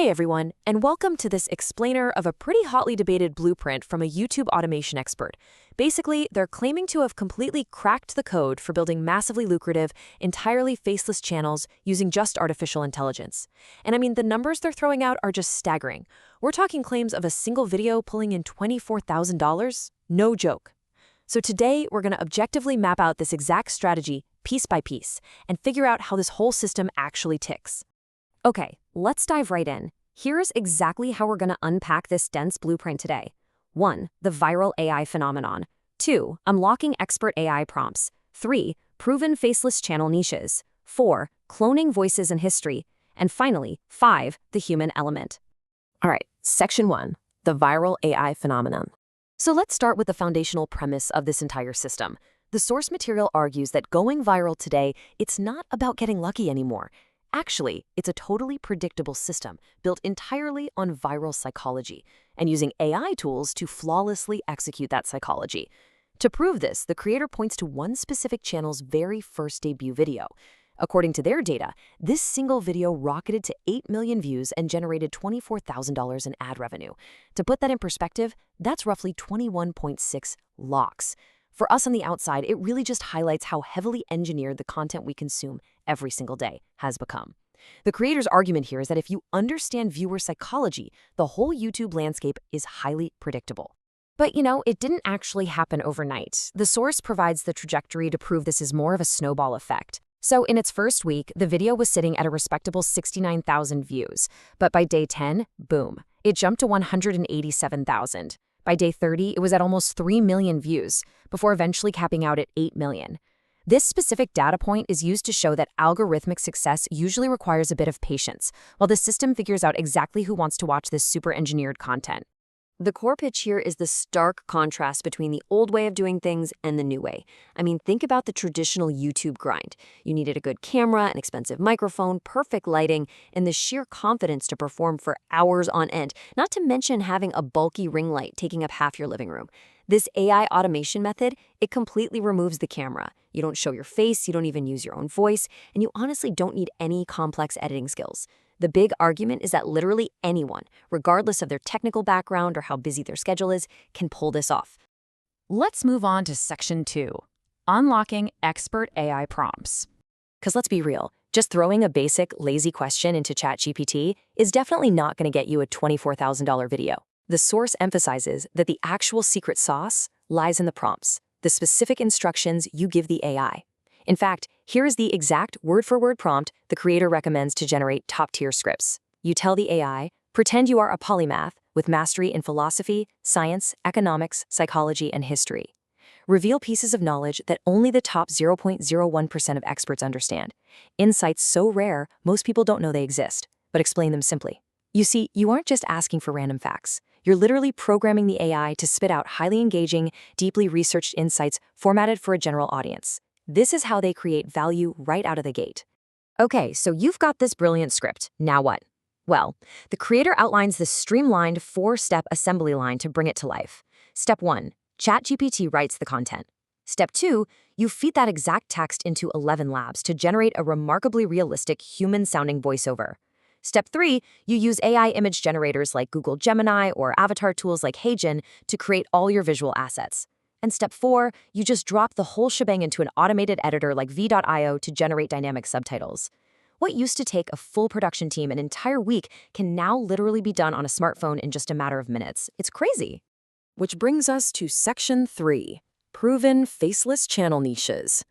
Hey everyone, and welcome to this explainer of a pretty hotly debated blueprint from a YouTube automation expert. Basically, they're claiming to have completely cracked the code for building massively lucrative, entirely faceless channels using just artificial intelligence. And I mean, the numbers they're throwing out are just staggering. We're talking claims of a single video pulling in $24,000? No joke. So today, we're going to objectively map out this exact strategy piece by piece and figure out how this whole system actually ticks. Okay, let's dive right in. Here's exactly how we're going to unpack this dense blueprint today. 1. The viral AI phenomenon. 2. Unlocking expert AI prompts. 3. Proven faceless channel niches. 4. Cloning voices in history. And finally, 5. The human element. All right, Section 1, the viral AI phenomenon. So let's start with the foundational premise of this entire system. The source material argues that going viral today, it's not about getting lucky anymore. Actually, it's a totally predictable system built entirely on viral psychology and using AI tools to flawlessly execute that psychology. To prove this, the creator points to one specific channel's very first debut video. According to their data, this single video rocketed to 8 million views and generated $24,000 in ad revenue. To put that in perspective, that's roughly 21.6 lakhs. For us on the outside, it really just highlights how heavily engineered the content we consume every single day has become. The creator's argument here is that if you understand viewer psychology, the whole YouTube landscape is highly predictable. But it didn't actually happen overnight. The source provides the trajectory to prove this is more of a snowball effect. So in its first week, the video was sitting at a respectable 69,000 views. But by day 10, boom, it jumped to 187,000. By day 30, it was at almost 3 million views, before eventually capping out at 8 million. This specific data point is used to show that algorithmic success usually requires a bit of patience, while the system figures out exactly who wants to watch this super-engineered content. The core pitch here is the stark contrast between the old way of doing things and the new way. I mean, think about the traditional YouTube grind. You needed a good camera, an expensive microphone, perfect lighting, and the sheer confidence to perform for hours on end, not to mention having a bulky ring light taking up half your living room. This AI automation method, it completely removes the camera. You don't show your face, you don't even use your own voice, and you honestly don't need any complex editing skills. The big argument is that literally anyone, regardless of their technical background or how busy their schedule is, can pull this off. Let's move on to Section 2, unlocking expert AI prompts. Because let's be real, just throwing a basic, lazy question into ChatGPT is definitely not going to get you a $24,000 video. The source emphasizes that the actual secret sauce lies in the prompts, the specific instructions you give the AI. In fact, here is the exact word-for-word prompt the creator recommends to generate top-tier scripts. You tell the AI, pretend you are a polymath with mastery in philosophy, science, economics, psychology, and history. Reveal pieces of knowledge that only the top 0.01% of experts understand. Insights so rare, most people don't know they exist, but explain them simply. You see, you aren't just asking for random facts. You're literally programming the AI to spit out highly engaging, deeply researched insights formatted for a general audience. This is how they create value right out of the gate. Okay, so you've got this brilliant script. Now what? Well, the creator outlines this streamlined 4-step assembly line to bring it to life. Step 1, ChatGPT writes the content. Step 2, you feed that exact text into 11 labs to generate a remarkably realistic human-sounding voiceover. Step 3, you use AI image generators like Google Gemini or avatar tools like HeyGen to create all your visual assets. And step 4, you just drop the whole shebang into an automated editor like V.io to generate dynamic subtitles. What used to take a full production team an entire week can now literally be done on a smartphone in just a matter of minutes. It's crazy. Which brings us to Section 3, proven faceless channel niches.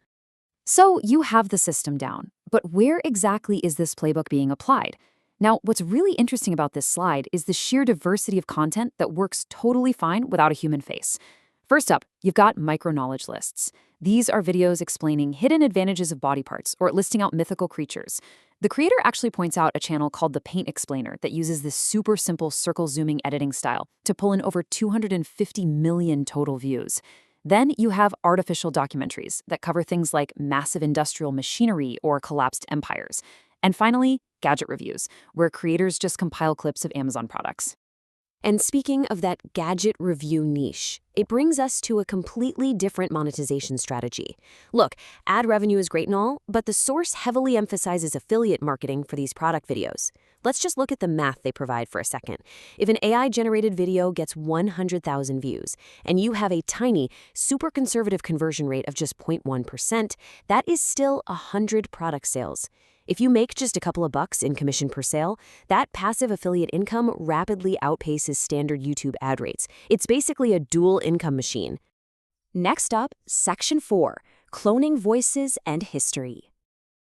So you have the system down, but where exactly is this playbook being applied? Now, what's really interesting about this slide is the sheer diversity of content that works totally fine without a human face. First up, you've got micro-knowledge lists. These are videos explaining hidden advantages of body parts or listing out mythical creatures. The creator actually points out a channel called the Paint Explainer that uses this super simple circle zooming editing style to pull in over 250 million total views. Then you have artificial documentaries that cover things like massive industrial machinery or collapsed empires. And finally, gadget reviews, where creators just compile clips of Amazon products. And speaking of that gadget review niche, it brings us to a completely different monetization strategy. Look, ad revenue is great and all, but the source heavily emphasizes affiliate marketing for these product videos. Let's just look at the math they provide for a second. If an AI-generated video gets 100,000 views, and you have a tiny, super conservative conversion rate of just 0.1%, that is still 100 product sales. If you make just a couple of bucks in commission per sale, that passive affiliate income rapidly outpaces standard YouTube ad rates. It's basically a dual income machine. Next up, Section 4, Cloning Voices and History.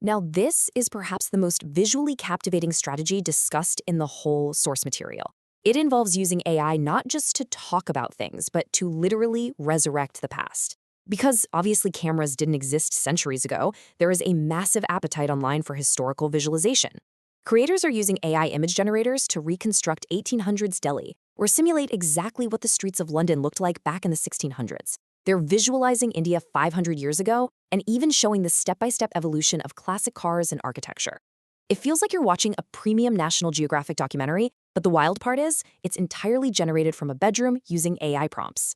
Now, this is perhaps the most visually captivating strategy discussed in the whole source material. It involves using AI not just to talk about things, but to literally resurrect the past. Because obviously cameras didn't exist centuries ago, there is a massive appetite online for historical visualization. Creators are using AI image generators to reconstruct 1800s Delhi, or simulate exactly what the streets of London looked like back in the 1600s. They're visualizing India 500 years ago and even showing the step-by-step evolution of classic cars and architecture. It feels like you're watching a premium National Geographic documentary, but the wild part is, it's entirely generated from a bedroom using AI prompts.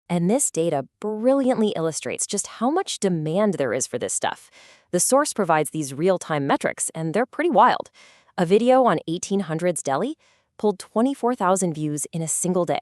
And this data brilliantly illustrates just how much demand there is for this stuff. The source provides these real-time metrics, and they're pretty wild. A video on 1800s Delhi pulled 24,000 views in a single day.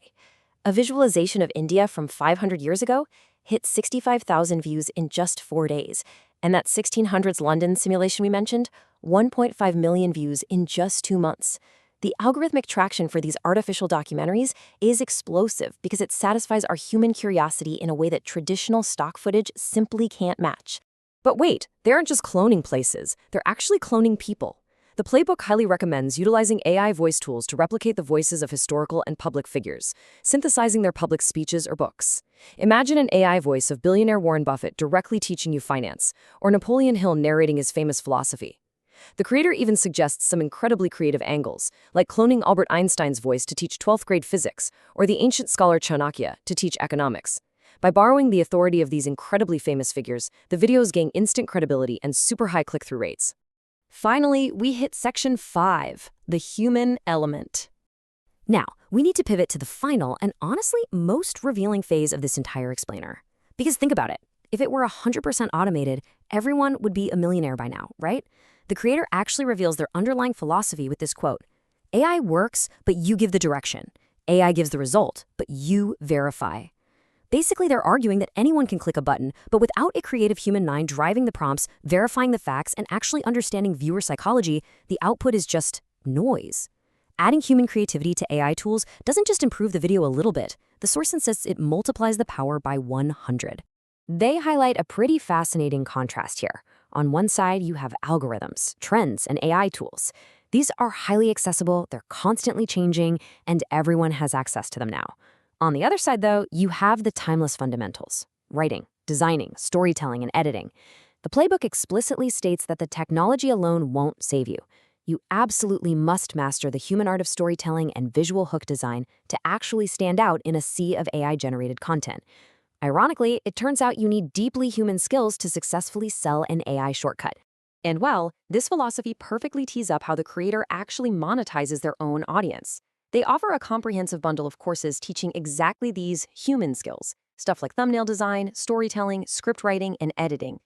A visualization of India from 500 years ago hit 65,000 views in just 4 days. And that 1600s London simulation we mentioned, 1.5 million views in just 2 months. The algorithmic traction for these artificial documentaries is explosive because it satisfies our human curiosity in a way that traditional stock footage simply can't match. But wait, they aren't just cloning places, they're actually cloning people. The playbook highly recommends utilizing AI voice tools to replicate the voices of historical and public figures, synthesizing their public speeches or books. Imagine an AI voice of billionaire Warren Buffett directly teaching you finance, or Napoleon Hill narrating his famous philosophy. The creator even suggests some incredibly creative angles, like cloning Albert Einstein's voice to teach 12th grade physics, or the ancient scholar Chanakya to teach economics. By borrowing the authority of these incredibly famous figures, the videos gain instant credibility and super high click-through rates. Finally, we hit Section 5, the human element. Now, we need to pivot to the final and honestly most revealing phase of this entire explainer. Because think about it, if it were 100% automated, everyone would be a millionaire by now, right? The creator actually reveals their underlying philosophy with this quote: AI works, but you give the direction. AI gives the result, but you verify. Basically, they're arguing that anyone can click a button, but without a creative human mind driving the prompts, verifying the facts, and actually understanding viewer psychology, the output is just noise. Adding human creativity to AI tools doesn't just improve the video a little bit. The source insists it multiplies the power by 100. They highlight a pretty fascinating contrast here. On one side, you have algorithms, trends, and AI tools. These are highly accessible, they're constantly changing, and everyone has access to them now. On the other side, though, you have the timeless fundamentals: writing, designing, storytelling, and editing. The playbook explicitly states that the technology alone won't save you. You absolutely must master the human art of storytelling and visual hook design to actually stand out in a sea of AI-generated content. Ironically, it turns out you need deeply human skills to successfully sell an AI shortcut. And well, this philosophy perfectly tees up how the creator actually monetizes their own audience. They offer a comprehensive bundle of courses teaching exactly these human skills, stuff like thumbnail design, storytelling, script writing, and editing.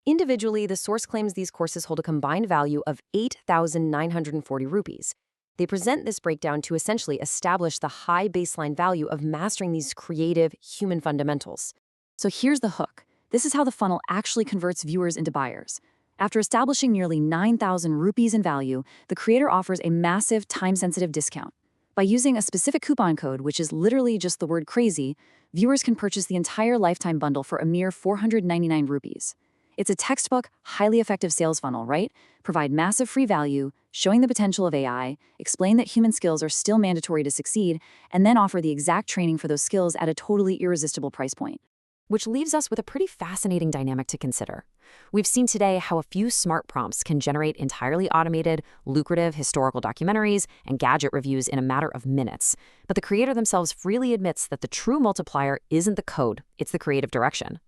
Individually, the source claims these courses hold a combined value of 8,940 rupees. They present this breakdown to essentially establish the high baseline value of mastering these creative human fundamentals. So here's the hook. This is how the funnel actually converts viewers into buyers. After establishing nearly 9,000 rupees in value, the creator offers a massive time-sensitive discount. By using a specific coupon code, which is literally just the word crazy, viewers can purchase the entire lifetime bundle for a mere 499 rupees. It's a textbook, highly effective sales funnel, right? Provide massive free value, showing the potential of AI, explain that human skills are still mandatory to succeed, and then offer the exact training for those skills at a totally irresistible price point. Which leaves us with a pretty fascinating dynamic to consider. We've seen today how a few smart prompts can generate entirely automated, lucrative historical documentaries and gadget reviews in a matter of minutes. But the creator themselves freely admits that the true multiplier isn't the code, it's the creative direction.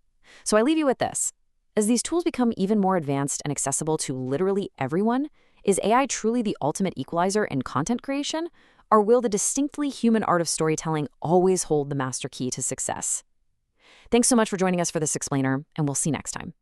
So I leave you with this. As these tools become even more advanced and accessible to literally everyone, is AI truly the ultimate equalizer in content creation? Or will the distinctly human art of storytelling always hold the master key to success? Thanks so much for joining us for this explainer, and we'll see you next time.